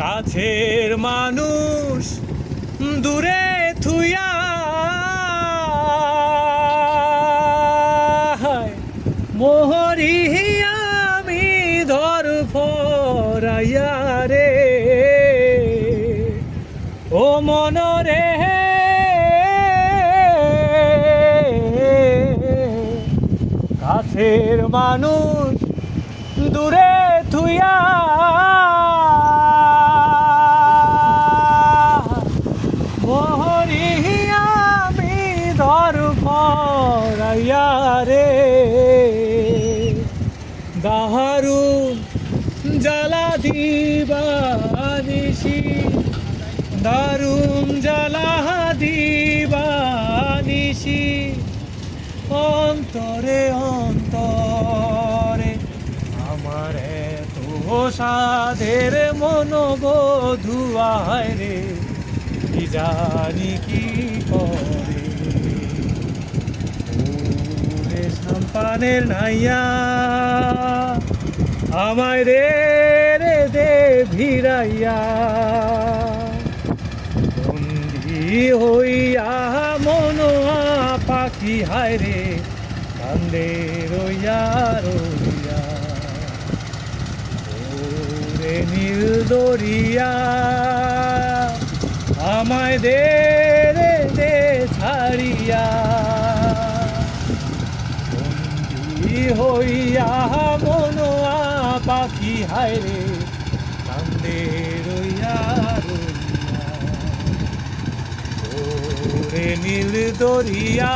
কাছের মানুষ দূরে থুইয়া মোহরি আমি ধর ফরাইয়া রে ও মনরে কাছের মানুষ দূরে থুইয়া মোহরি আমি ধর ফরাইয়া রে দারুণ জ্বালা দিবানিশি দারুণ জ্বালা দিবানিশি অন্তরে অন্তরে আমার এত সাধের মনোবধুয়ায় রে কি জানি কি করে ওরে সাম্পানের নাইয়া আমায় রে রে দে ভিড়াইয়া বন্দি হইয়া মনোয়া পাখি হায় রে কান্দে রইয়া রইয়া ওরে নীল দরিয়া আমায় দে রে দে ছাড়িয়া বন্দি হইয়া মনোয়া পাখি হায় রে কান্দে রইয়া রইয়া ওরে নীল দরিয়া।